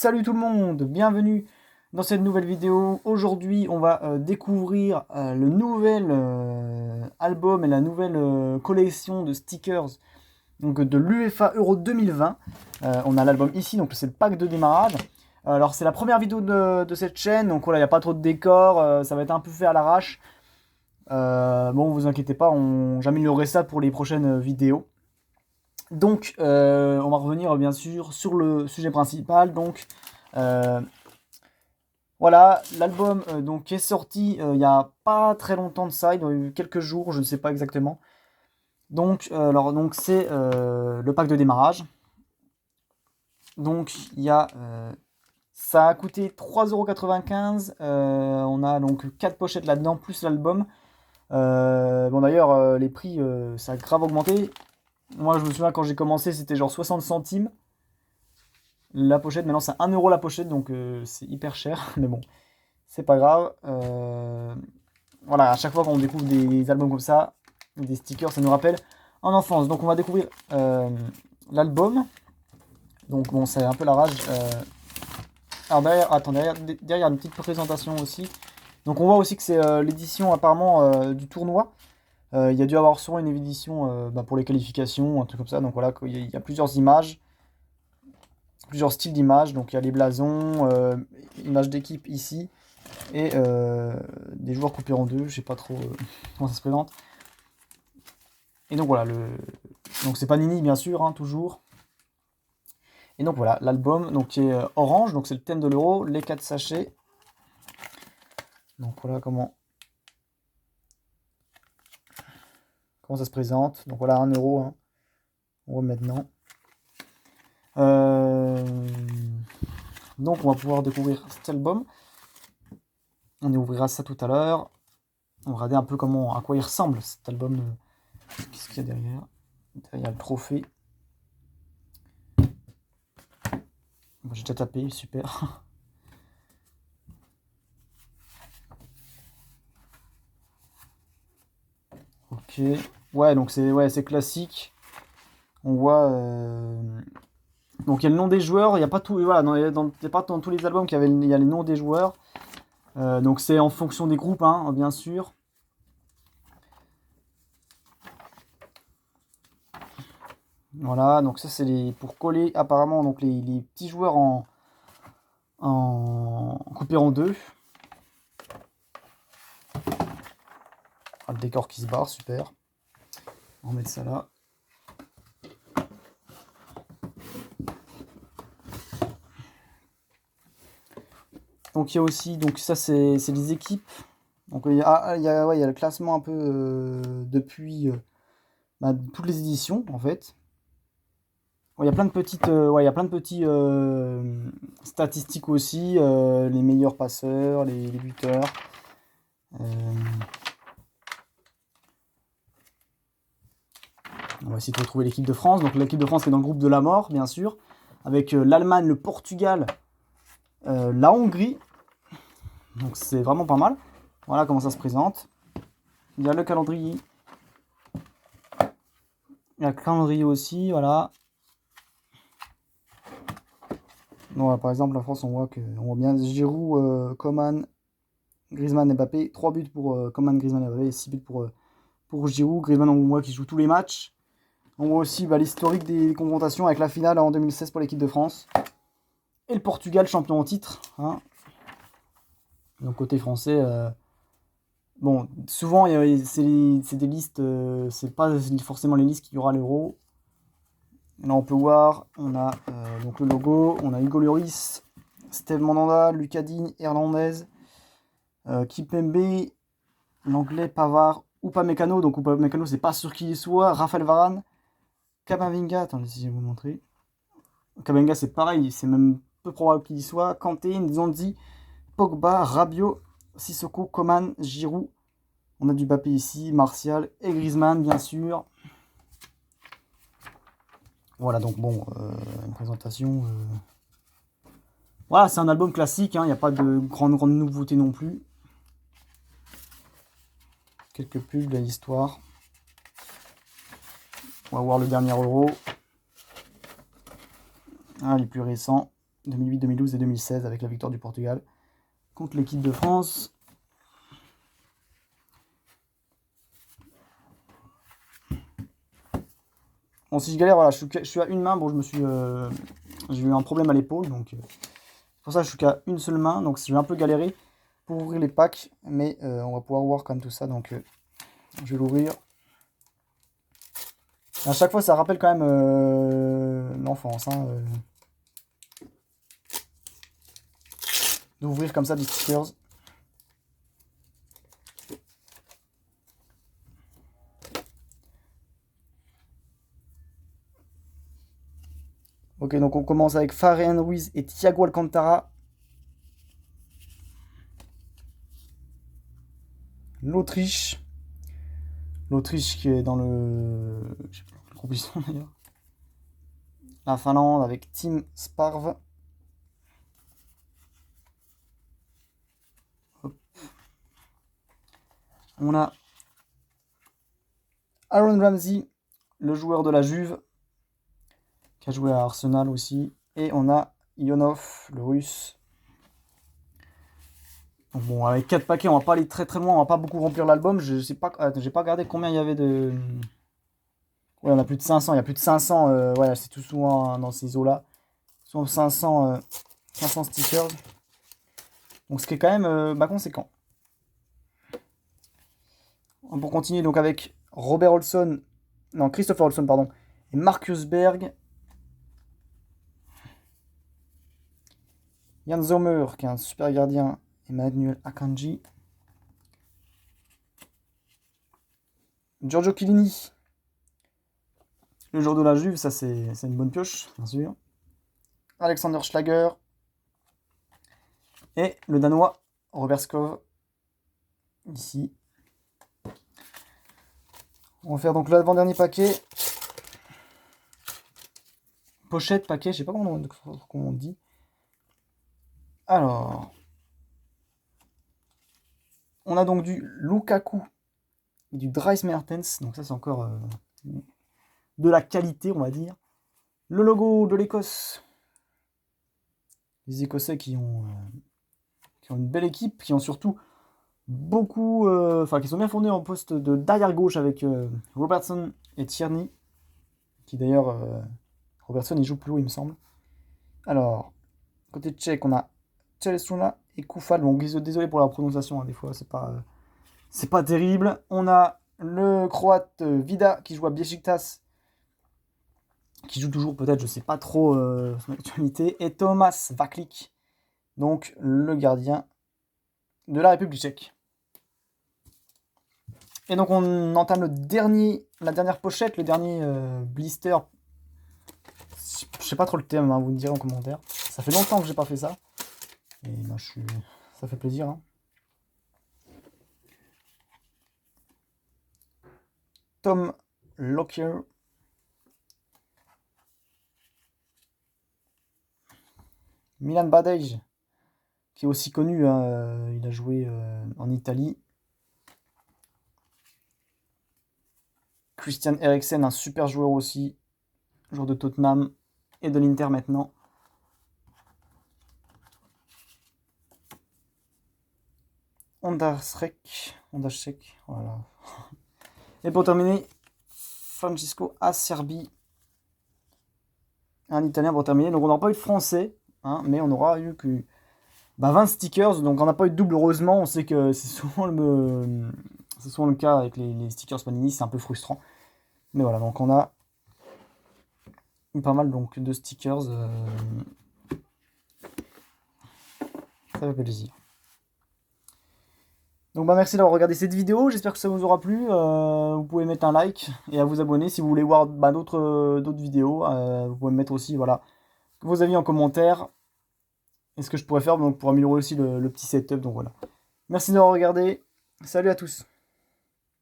Salut tout le monde, bienvenue dans cette nouvelle vidéo. Aujourd'hui, on va découvrir le nouvel album et la nouvelle collection de stickers donc, de l'UEFA Euro 2020. On a l'album ici, donc c'est le pack de démarrage. Alors c'est la première vidéo de cette chaîne, donc voilà, il n'y a pas trop de décor, ça va être un peu fait à l'arrache. Bon, vous inquiétez pas, j'améliorerai ça pour les prochaines vidéos. Donc, on va revenir bien sûr sur le sujet principal. Donc, voilà, l'album donc est sorti il y a pas très longtemps de ça, il y a eu quelques jours, je ne sais pas exactement. Donc, donc c'est le pack de démarrage. Donc, il y a, ça a coûté 3,95 €. On a donc 4 pochettes là-dedans, plus l'album. Bon, d'ailleurs, les prix, ça a grave augmenté. Moi, je me souviens quand j'ai commencé, c'était genre 60 centimes. La pochette, maintenant, c'est 1 € la pochette, donc c'est hyper cher. Mais bon, c'est pas grave. Voilà, à chaque fois qu'on découvre des albums comme ça, des stickers, ça nous rappelle en enfance. Donc, on va découvrir l'album. Donc, bon, c'est un peu la rage. Alors, derrière, il y a une petite présentation aussi. Donc, on voit aussi que c'est l'édition apparemment du tournoi. Il y a dû avoir sûrement une édition pour les qualifications, un truc comme ça. Donc voilà, il y a plusieurs images, plusieurs styles d'images. Donc il y a les blasons, images d'équipe ici, et des joueurs coupés en deux. Je sais pas trop comment ça se présente. Et donc voilà, donc c'est Panini bien sûr, hein, toujours. Et donc voilà, l'album donc qui est orange, donc c'est le thème de l'euro, les 4 sachets. Donc voilà comment ça se présente. Donc voilà, 1 €, hein. On voit maintenant. Donc on va pouvoir découvrir cet album. On ouvrira ça tout à l'heure. On va regarder un peu à quoi il ressemble cet album. Qu'est-ce qu'il y a derrière? Derrière, il y a le trophée. J'ai déjà tapé, super. Ok. Ouais, donc c'est classique. On voit. Donc il y a le nom des joueurs. Il n'y a pas tout. Voilà, il y a pas dans tous les albums il y a les noms des joueurs. Donc c'est en fonction des groupes, hein, bien sûr. Voilà, donc ça c'est pour coller apparemment donc les petits joueurs en coupé en deux. Ah, le décor qui se barre, super. On va mettre ça là. Donc il y a aussi, donc ça c'est les équipes. Donc il y a le classement un peu depuis toutes les éditions en fait. Il y a plein de petites, il y a plein de petits statistiques aussi, les meilleurs passeurs, les buteurs. On va essayer de retrouver l'équipe de France. Donc l'équipe de France qui est dans le groupe de la mort, bien sûr, avec l'Allemagne, le Portugal, la Hongrie. Donc c'est vraiment pas mal. Voilà comment ça se présente. Il y a le calendrier. Il y a le calendrier aussi, voilà. Donc, par exemple, la France, on voit bien Giroud, Coman, Griezmann et Mbappé. 3 buts pour Coman, Griezmann et Mbappé, et 6 buts pour Giroud. Griezmann, on voit qu'il joue tous les matchs. On voit aussi l'historique des confrontations avec la finale en 2016 pour l'équipe de France. Et le Portugal, champion en titre. Hein. Donc côté français, bon, souvent c'est des listes, c'est pas forcément les listes qu'il y aura à l'Euro. Là on peut voir, on a donc le logo, on a Hugo Lloris, Steve Mandanda, Lucas Digne, Hernandez, Kipembe, l'anglais Pavard, Upamecano, donc Upamecano c'est pas sûr qu'il y soit, Raphaël Varane, Kamavinga, attendez si je vais vous montrer. Kamavinga c'est pareil, c'est même peu probable qu'il y soit, Kanté, Nzonzi, Pogba, Rabiot, Sissoko, Coman, Giroud. On a du Mbappé ici, Martial et Griezmann, bien sûr. Voilà, donc bon, une présentation. Voilà, c'est un album classique, hein, il n'y a pas de grande nouveauté non plus. Quelques pubs de l'histoire. On va voir le dernier Euro. Ah, les plus récents. 2008, 2012 et 2016 avec la victoire du Portugal contre l'équipe de France. Bon, si je galère, voilà, je suis à une main. Bon, j'ai eu un problème à l'épaule, donc pour ça je suis qu'à une seule main, donc je vais un peu galérer pour ouvrir les packs, mais on va pouvoir voir quand même tout ça, donc je vais l'ouvrir. À chaque fois, ça rappelle quand même l'enfance, hein, d'ouvrir comme ça des stickers. Ok, donc on commence avec Fabián Ruiz et Thiago Alcantara. L'Autriche. L'Autriche qui est dans le... Je sais pas le groupe ils sont d'ailleurs. La Finlande avec Tim Sparv. Hop. On a Aaron Ramsey, le joueur de la Juve, qui a joué à Arsenal aussi. Et on a Ionov, le russe. Donc bon, avec 4 paquets, on va pas aller très très loin, on va pas beaucoup remplir l'album. Je sais pas, j'ai pas regardé combien il y avait de... Ouais, on a plus de 500, il y a plus de 500, ouais, c'est tout souvent dans ces eaux-là. Souvent 500 stickers. Donc ce qui est quand même conséquent. Pour continuer donc avec Christopher Olson, pardon, et Marcus Berg. Jan Sommer, qui est un super gardien, Emmanuel Akanji. Giorgio Chiellini, le joueur de la Juve, ça c'est une bonne pioche, bien sûr. Alexander Schlager. Et le Danois, Robert Skov, ici. On va faire donc l'avant-dernier paquet. Pochette, paquet, je sais pas comment on dit. Alors, on a donc du Lukaku et du Dries Mertens. Donc ça c'est encore de la qualité, on va dire. Le logo de l'Écosse. Les Écossais qui ont une belle équipe, qui ont surtout beaucoup... qui sont bien fournis en poste de derrière gauche avec Robertson et Tierney. Qui d'ailleurs... Robertson il joue plus haut il me semble. Alors, côté tchèque, on a Chelesuna et Koufal. Bon, désolé pour la prononciation, hein, des fois c'est pas terrible. On a le croate Vida qui joue à Beşiktaş, qui joue toujours peut-être, je sais pas trop son actualité, et Thomas Vaklik, donc le gardien de la République tchèque. Et donc on entame la dernière pochette, le dernier blister. Je sais pas trop le terme, hein, vous me direz en commentaire. Ça fait longtemps que j'ai pas fait ça. Et ben, ça fait plaisir. Hein. Tom Lockyer. Milan Badej, qui est aussi connu, hein, il a joué en Italie. Christian Eriksen, un super joueur aussi, joueur de Tottenham et de l'Inter maintenant. Ondaszek, voilà. Et pour terminer, Francisco Acerbi, un Italien pour terminer. Donc on n'aura pas eu de français, hein, mais on aura eu que 20 stickers. Donc on n'a pas eu de double, heureusement. On sait que c'est souvent le cas avec les stickers Panini, c'est un peu frustrant. Mais voilà, donc on a eu pas mal donc, de stickers. Ça fait plaisir. Donc merci d'avoir regardé cette vidéo, j'espère que ça vous aura plu. Vous pouvez mettre un like et à vous abonner si vous voulez voir d'autres vidéos. Vous pouvez mettre aussi voilà, vos avis en commentaire et ce que je pourrais faire donc, pour améliorer aussi le petit setup. Donc voilà. Merci d'avoir regardé, salut à tous.